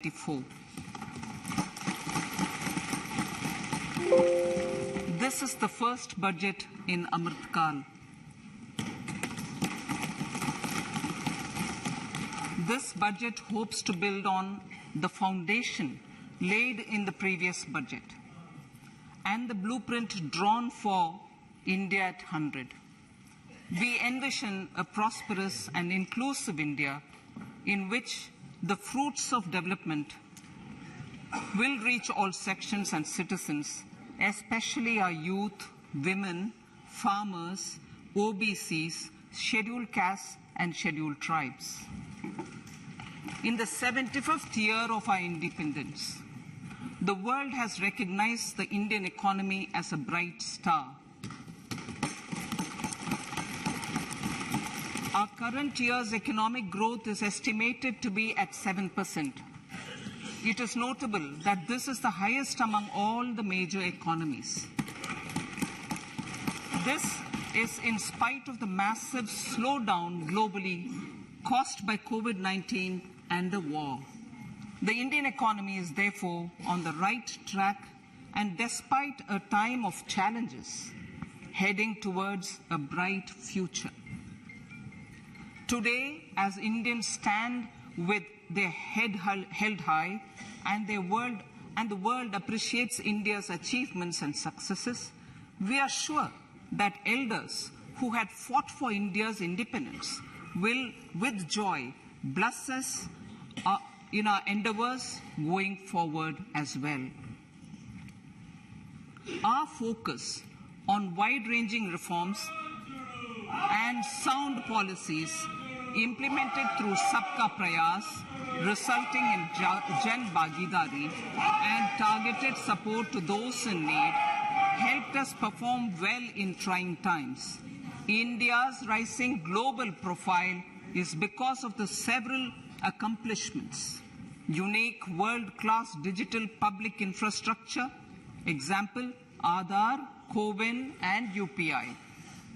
2024. This is the first budget in Amrit Kal. This budget hopes to build on the foundation laid in the previous budget and the blueprint drawn for India at 100. We envision a prosperous and inclusive India in which the fruits of development will reach all sections and citizens, especially our youth, women, farmers, OBCs, scheduled castes and scheduled tribes. In the 75th year of our independence, the world has recognized the Indian economy as a bright star. Our current year's economic growth is estimated to be at 7%. It is notable that this is the highest among all the major economies. This is in spite of the massive slowdown globally caused by COVID-19 and the war. The Indian economy is therefore on the right track and despite a time of challenges, heading towards a bright future. Today, as Indians stand with their head held high and the world appreciates India's achievements and successes, we are sure that elders who had fought for India's independence will, with joy, bless us in our endeavors going forward as well. Our focus on wide-ranging reforms and sound policies implemented through Sabka Prayas, resulting in Jan Bhagidari and targeted support to those in need, helped us perform well in trying times. India's rising global profile is because of the several accomplishments. Unique world-class digital public infrastructure, example, Aadhaar, CoWIN and UPI.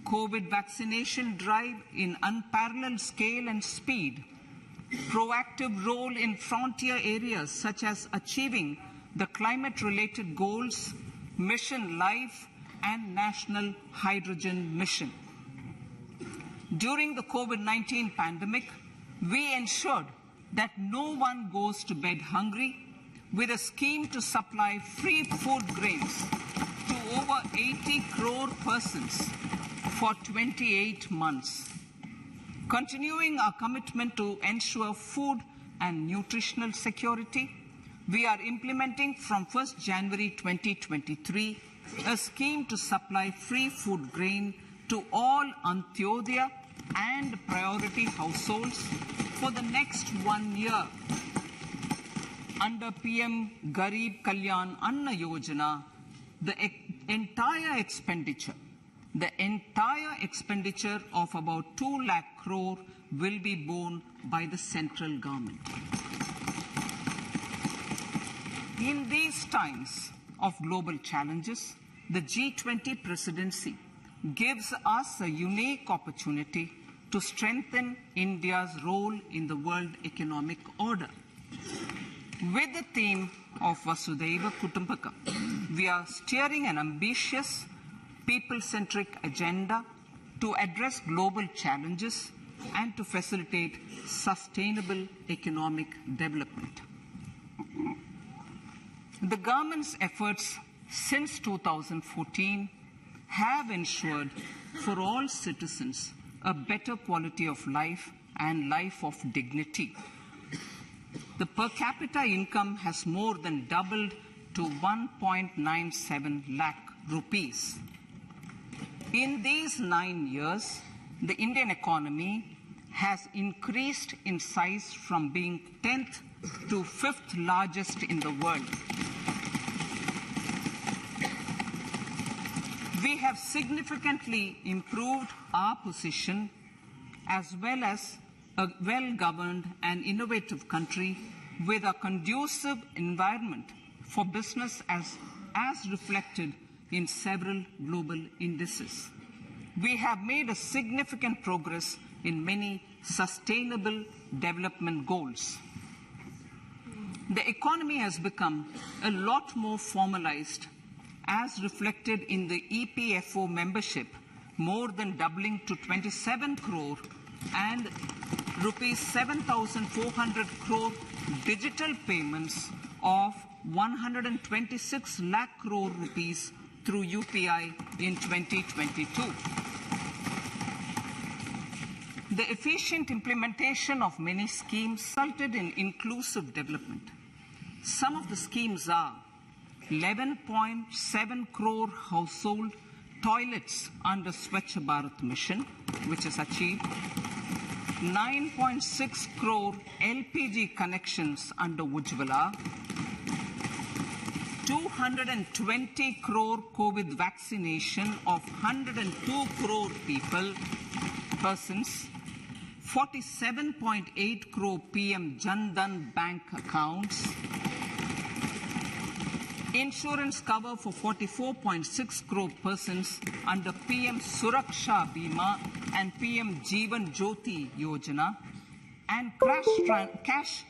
COVID vaccination drive in unparalleled scale and speed. Proactive role in frontier areas such as achieving the climate-related goals, Mission Life and National Hydrogen Mission. During the COVID-19 pandemic, we ensured that no one goes to bed hungry with a scheme to supply free food grains to over 80 crore persons for 28 months. Continuing our commitment to ensure food and nutritional security, we are implementing from 1st January 2023 a scheme to supply free food grain to all Antyodaya and priority households for the next 1 year. Under PM Garib Kalyan Anna Yojana, the entire expenditure of about 2 lakh crore will be borne by the central government. In these times of global challenges, the G20 presidency gives us a unique opportunity to strengthen India's role in the world economic order. With the theme of Vasudhaiva Kutumbakam, we are steering an ambitious people-centric agenda to address global challenges and to facilitate sustainable economic development. The government's efforts since 2014 have ensured for all citizens a better quality of life and life of dignity. The per capita income has more than doubled to 1.97 lakh rupees. In these 9 years, the Indian economy has increased in size from being 10th to 5th largest in the world. We have significantly improved our position as well as a well-governed and innovative country with a conducive environment for business as reflected in several global indices. We have made a significant progress in many sustainable development goals. The economy has become a lot more formalized, as reflected in the EPFO membership, more than doubling to 27 crore, and rupees 7,400 crore digital payments of 126 lakh crore rupees through UPI in 2022. The efficient implementation of many schemes resulted in inclusive development. Some of the schemes are 11.7 crore household toilets under Swachh Bharat mission, which is achieved, 9.6 crore LPG connections under Ujjwala, 220 crore COVID vaccination of 102 crore persons, 47.8 crore PM Jan Dhan bank accounts, insurance cover for 44.6 crore persons under PM Suraksha Bima and PM Jeevan Jyoti Yojana, and cash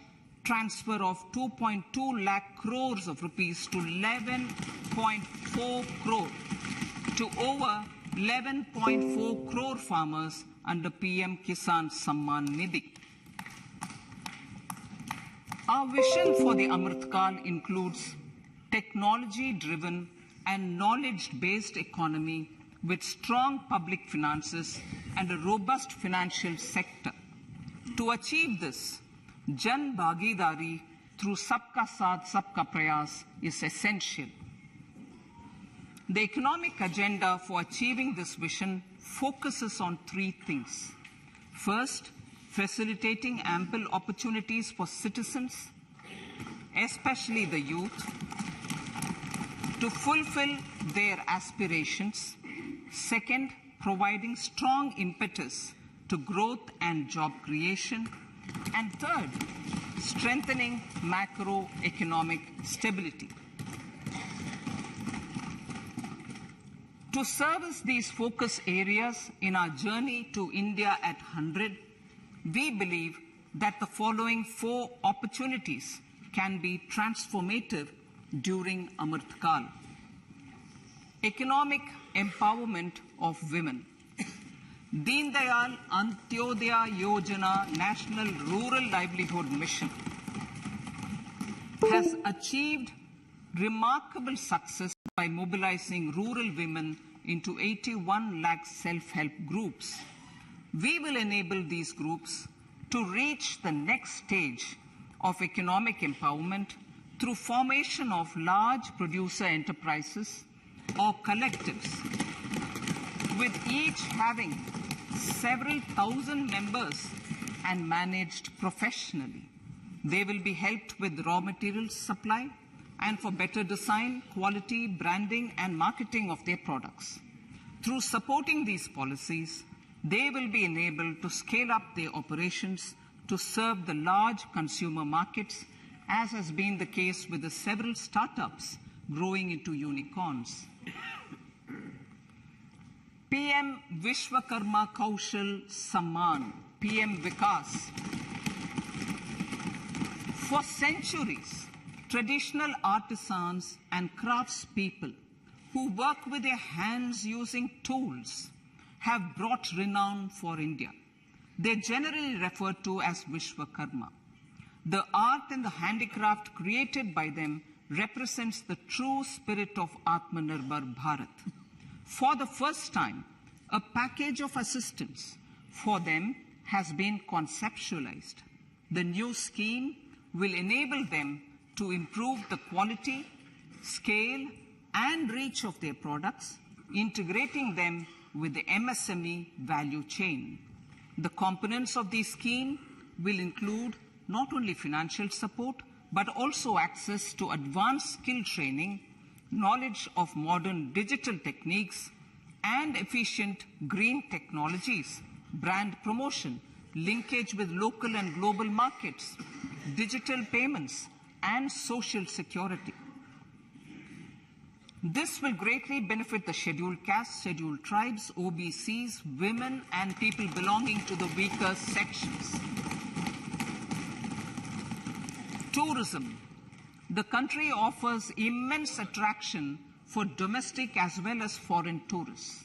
transfer of 2.2 lakh crores of rupees to 11.4 crore to over 11.4 crore farmers under PM Kisan Samman Nidhi. Our vision for the Amrit Kal includes technology-driven and knowledge-based economy with strong public finances and a robust financial sector. To achieve this, Jan Bhagidari through Sabka Saath Sabka Prayas is essential. The economic agenda for achieving this vision focuses on three things. First, facilitating ample opportunities for citizens, especially the youth, to fulfill their aspirations. Second, providing strong impetus to growth and job creation. And third, strengthening macroeconomic stability. To service these focus areas in our journey to India at 100, we believe that the following four opportunities can be transformative during Amrit Kal. Economic empowerment of women. Deen Dayal Antyodaya Yojana National Rural Livelihood Mission has achieved remarkable success by mobilizing rural women into 81 lakh self-help groups. We will enable these groups to reach the next stage of economic empowerment through formation of large producer enterprises or collectives, with each having several thousand members and managed professionally. They will be helped with raw materials supply and for better design, quality, branding, and marketing of their products. Through supporting these policies, they will be enabled to scale up their operations to serve the large consumer markets, as has been the case with the several startups growing into unicorns. PM Vishwakarma Kaushal Samman, PM Vikas. For centuries, traditional artisans and craftspeople who work with their hands using tools have brought renown for India. They're generally referred to as Vishwakarma. The art and the handicraft created by them represents the true spirit of Atmanirbhar Bharat. For the first time, a package of assistance for them has been conceptualized. The new scheme will enable them to improve the quality, scale, and reach of their products, integrating them with the MSME value chain. The components of this scheme will include not only financial support, but also access to advanced skill training, knowledge of modern digital techniques, and efficient green technologies, brand promotion, linkage with local and global markets, digital payments, and social security. This will greatly benefit the scheduled castes, scheduled tribes, OBCs, women, and people belonging to the weaker sections. Tourism, The country offers immense attraction for domestic as well as foreign tourists.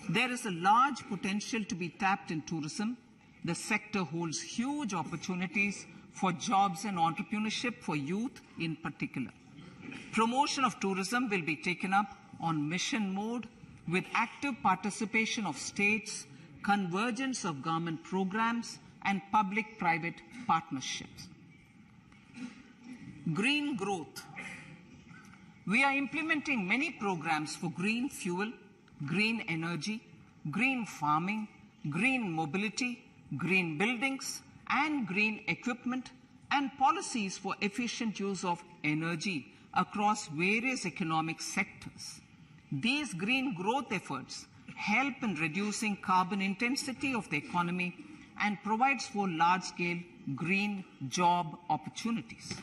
There is a large potential to be tapped in tourism. The sector holds huge opportunities for jobs and entrepreneurship for youth in particular. Promotion of tourism will be taken up on mission mode with active participation of states, convergence of government programs, and public-private partnerships. Green growth. We are implementing many programs for green fuel, green energy, green farming, green mobility, green buildings, and green equipment, and policies for efficient use of energy across various economic sectors. These green growth efforts help in reducing carbon intensity of the economy and provides for large-scale green job opportunities.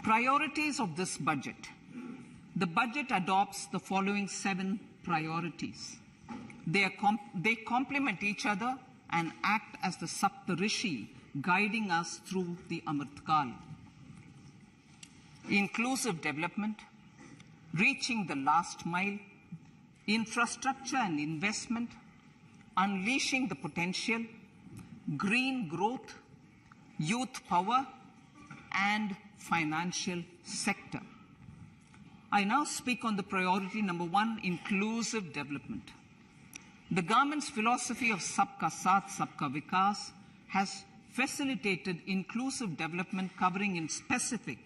Priorities of this budget. The budget adopts the following 7 priorities. They complement each other and act as the Saptarishi guiding us through the Amritkal. Inclusive development, reaching the last mile, infrastructure and investment, unleashing the potential, green growth, youth power, and financial sector. I now speak on the priority number 1, inclusive development. The government's philosophy of Sabka Saath, Sabka Vikas has facilitated inclusive development covering in specific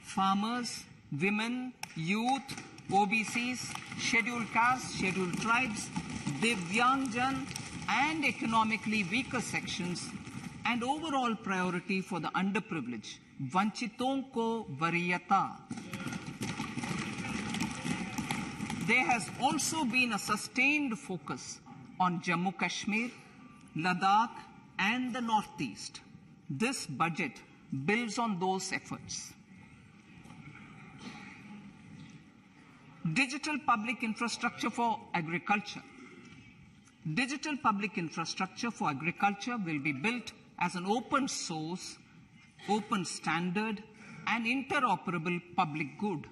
farmers, women, youth, OBCs, scheduled castes, scheduled tribes, Divyangjan, and economically weaker sections, and overall priority for the underprivileged, Vanchiton ko Variyata. There has also been a sustained focus on Jammu Kashmir, Ladakh, and the Northeast. This budget builds on those efforts. Digital public infrastructure for agriculture. Digital public infrastructure for agriculture will be built as an open source, open standard, and interoperable public good.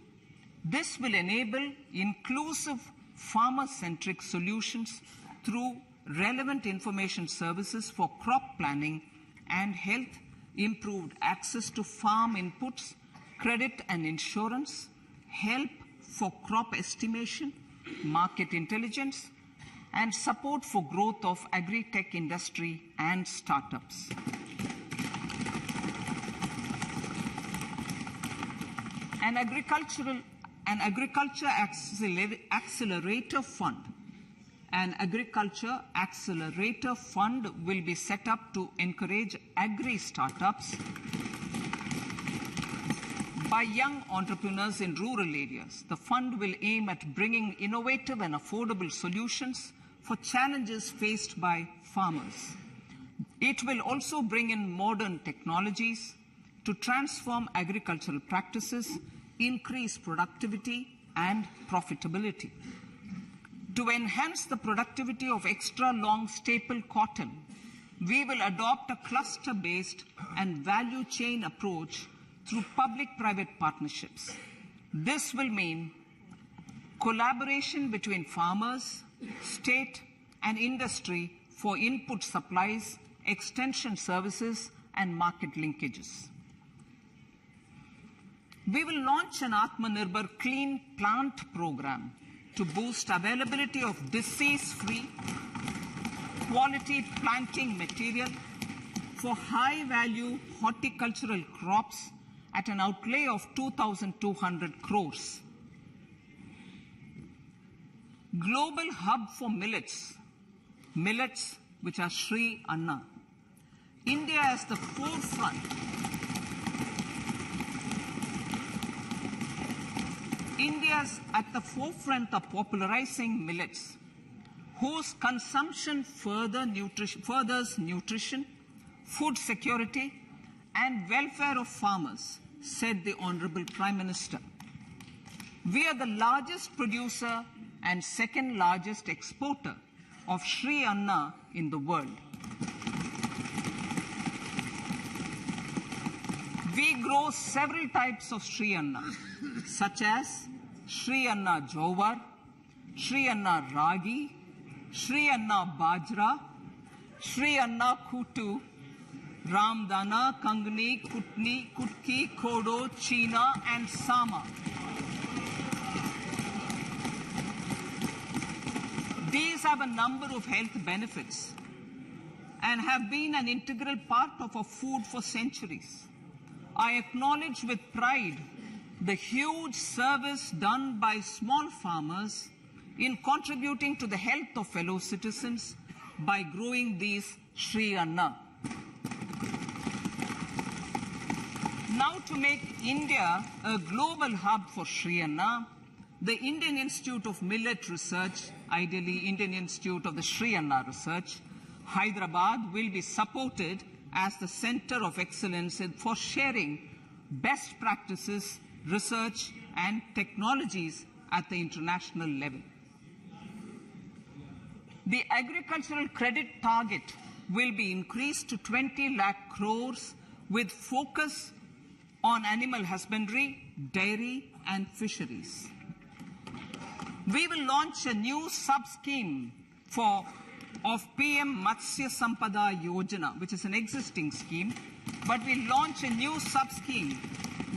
This will enable inclusive farmer-centric solutions through relevant information services for crop planning and health, improved access to farm inputs, credit and insurance, help for crop estimation, market intelligence, and support for growth of agri-tech industry and startups. An agriculture accelerator fund. An agriculture accelerator fund will be set up to encourage agri-startups by young entrepreneurs in rural areas. The fund will aim at bringing innovative and affordable solutions for challenges faced by farmers. It will also bring in modern technologies to transform agricultural practices, increase productivity and profitability. To enhance the productivity of extra long staple cotton, we will adopt a cluster-based and value chain approach through public-private partnerships. This will mean collaboration between farmers, state, and industry for input supplies, extension services, and market linkages. We will launch an Atmanirbhar Clean Plant program to boost availability of disease-free, quality planting material for high-value horticultural crops at an outlay of 2,200 crores. Global hub for millets, which are Sri Anna. India is the forefront. India's at the forefront of popularizing millets, whose consumption furthers nutrition, food security, and welfare of farmers, said the Honorable Prime Minister. We are the largest producer and second largest exporter of Sri Anna in the world. We grow several types of Sri Anna, such as Sri Anna Jowar, Sri Anna Ragi, Sri Anna Bajra, Sri Anna Kutu, Ramdana, Kangni, Kutni, Kutki, Kodo, China, and Sama. These have a number of health benefits and have been an integral part of our food for centuries. I acknowledge with pride the huge service done by small farmers in contributing to the health of fellow citizens by growing these Sri Anna. Now, to make India a global hub for Sri Anna, the Indian Institute of Millet Research, ideally Indian Institute of the Sri Anna Research, Hyderabad, will be supported as the center of excellence for sharing best practices, research, and technologies at the international level. The agricultural credit target will be increased to 20 lakh crores with focus on animal husbandry, dairy, and fisheries. We will launch a new sub-scheme of PM Matsya Sampada Yojana, which is an existing scheme, but we'll launch a new sub-scheme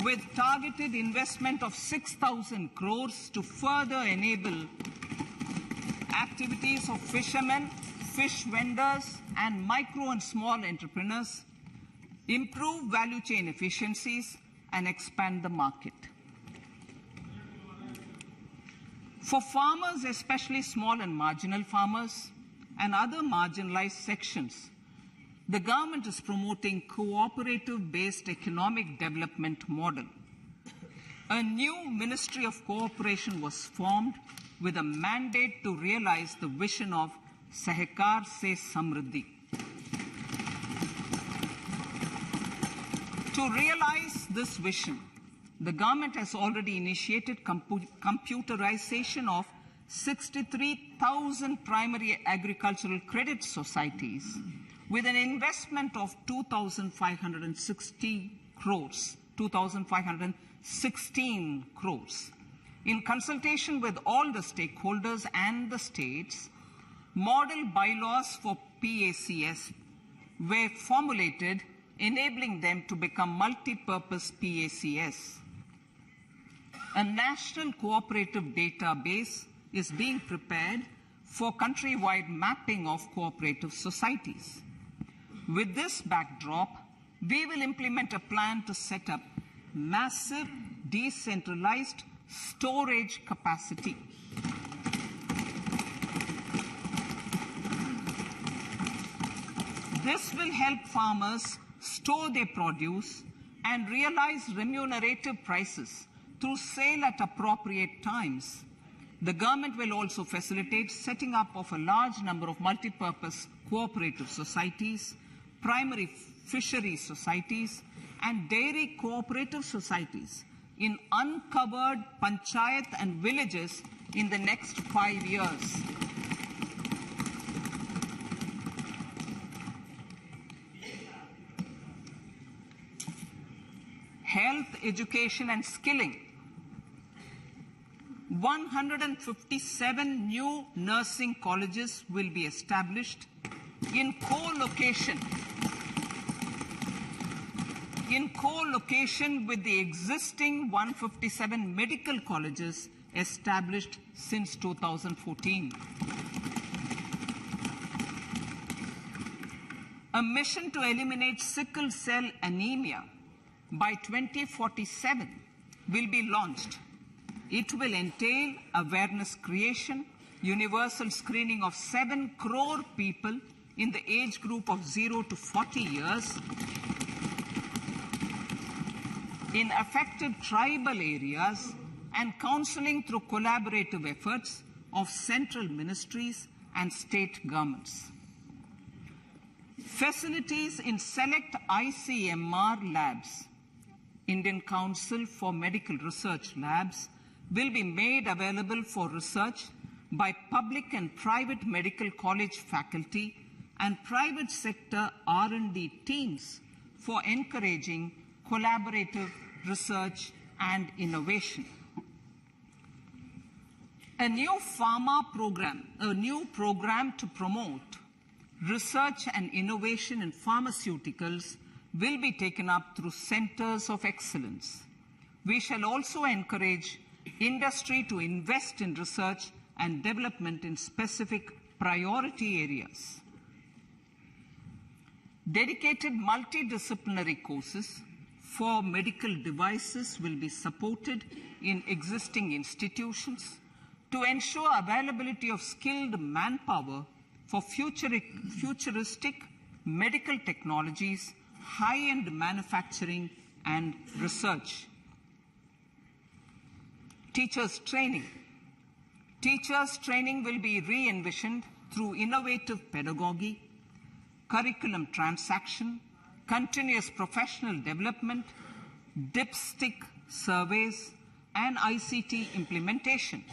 with targeted investment of 6,000 crores to further enable activities of fishermen, fish vendors, and micro and small entrepreneurs, improve value chain efficiencies, and expand the market. For farmers, especially small and marginal farmers and other marginalized sections, the government is promoting cooperative-based economic development model. A new Ministry of Cooperation was formed with a mandate to realize the vision of Sahakar Se Samriddhi. To realize this vision, the government has already initiated computerization of 63,000 primary agricultural credit societies with an investment of 2,516 crores. In consultation with all the stakeholders and the states, model bylaws for PACS were formulated, enabling them to become multi-purpose PACS. A national cooperative database is being prepared for countrywide mapping of cooperative societies. With this backdrop, we will implement a plan to set up massive decentralized storage capacity. This will help farmers store their produce and realize remunerative prices through sale at appropriate times. The government will also facilitate setting up of a large number of multi-purpose cooperative societies, primary fisheries societies, and dairy cooperative societies in uncovered panchayat and villages in the next 5 years. Health, education, and skilling. 157 new nursing colleges will be established in co-location with the existing 157 medical colleges established since 2014. A mission to eliminate sickle cell anemia by 2047 will be launched. It will entail awareness creation, universal screening of 7 crore people in the age group of 0 to 40 years in affected tribal areas, and counseling through collaborative efforts of central ministries and state governments. Facilities in select ICMR labs, Indian Council for Medical Research Labs, will be made available for research by public and private medical college faculty and private sector R&D teams for encouraging collaborative research and innovation. A new program to promote research and innovation in pharmaceuticals will be taken up through centers of excellence. We shall also encourage industry to invest in research and development in specific priority areas. Dedicated multidisciplinary courses for medical devices will be supported in existing institutions to ensure availability of skilled manpower for futuristic medical technologies, high-end manufacturing, and research. Teachers' training. Teachers' training will be re-envisioned through innovative pedagogy, curriculum transaction, continuous professional development, dipstick surveys, and ICT implementation.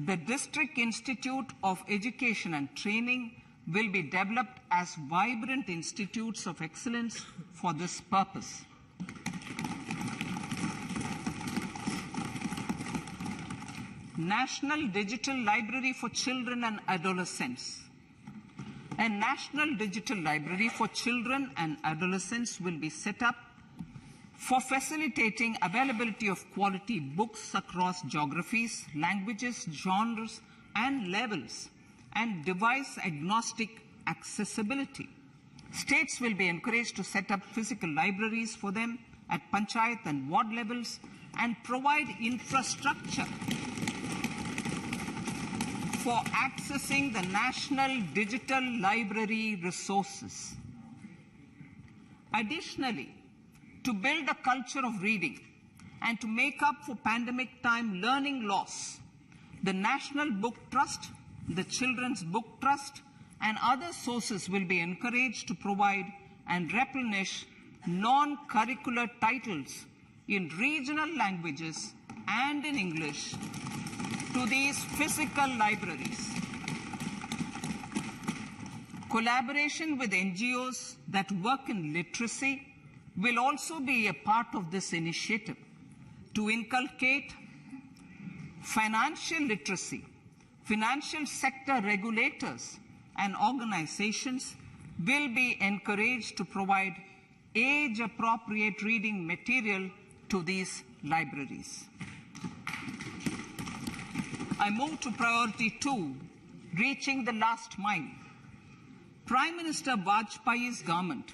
The District Institute of Education and Training will be developed as vibrant institutes of excellence for this purpose. National Digital Library for Children and Adolescents. A National Digital Library for Children and Adolescents will be set up for facilitating availability of quality books across geographies, languages, genres, and levels, and device-agnostic accessibility. States will be encouraged to set up physical libraries for them at panchayat and ward levels and provide infrastructure for accessing the national digital library resources. Additionally, to build a culture of reading and to make up for pandemic time learning loss, the National Book Trust, the Children's Book Trust, and other sources will be encouraged to provide and replenish non-curricular titles in regional languages and in English to these physical libraries. Collaboration with NGOs that work in literacy will also be a part of this initiative to inculcate financial literacy. Financial sector regulators and organizations will be encouraged to provide age-appropriate reading material to these libraries. I move to priority 2, reaching the last mile. Prime Minister Vajpayee's government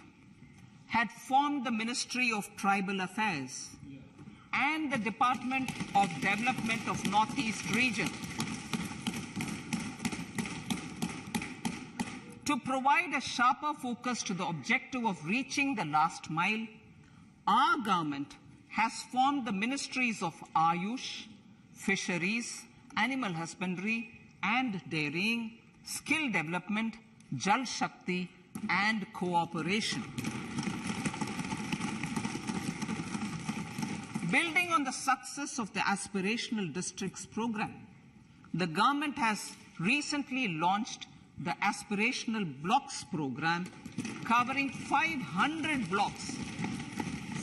had formed the Ministry of Tribal Affairs and the Department of Development of Northeast Region to provide a sharper focus to the objective of reaching the last mile. Our government has formed the Ministries of Ayush, Fisheries, Animal Husbandry and Dairying, Skill Development, Jal Shakti and Cooperation. Building on the success of the Aspirational Districts program, the government has recently launched the Aspirational Blocks program, covering 500 blocks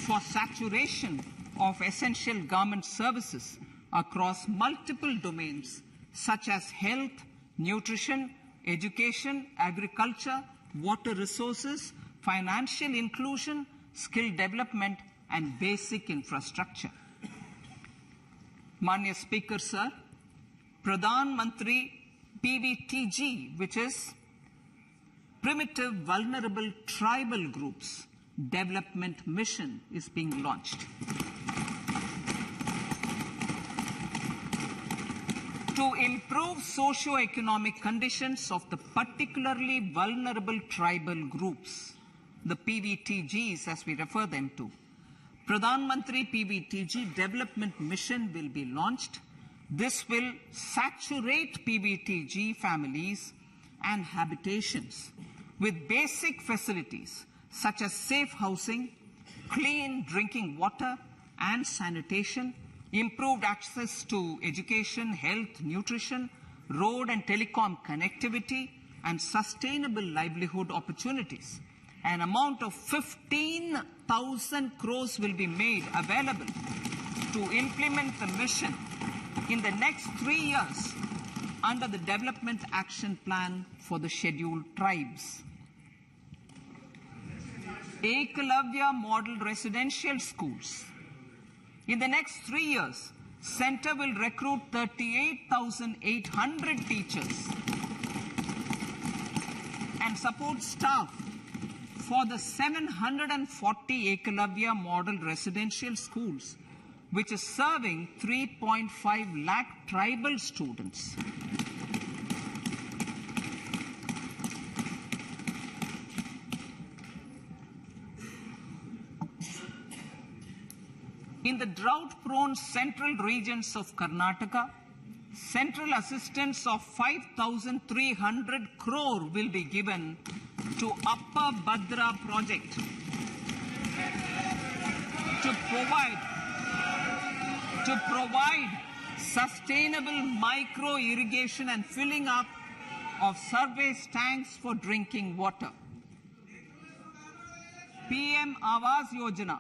for saturation of essential government services across multiple domains such as health, nutrition, education, agriculture, water resources, financial inclusion, skill development, and basic infrastructure. Manya Speaker, sir, Pradhan Mantri PVTG, which is Primitive Vulnerable Tribal Groups Development Mission, is being launched. To improve socio-economic conditions of the particularly vulnerable tribal groups, the PVTGs as we refer them to, Pradhan Mantri PVTG Development Mission will be launched. This will saturate PVTG families and habitations with basic facilities such as safe housing, clean drinking water and sanitation, improved access to education, health, nutrition, road and telecom connectivity, and sustainable livelihood opportunities. an amount of 15,000 crores will be made available to implement the mission in the next 3 years under the Development Action Plan for the Scheduled Tribes. Ekalavya Model Residential Schools. In the next 3 years, Center will recruit 38,800 teachers and support staff for the 740 Ekalavya Model Residential Schools, which is serving 3.5 lakh tribal students. In the drought-prone central regions of Karnataka, central assistance of 5,300 crore will be given to Upper Bhadra project to provide sustainable micro-irrigation and filling up of surface tanks for drinking water. PM Awas Yojana.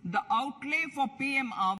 The outlay for PM Awas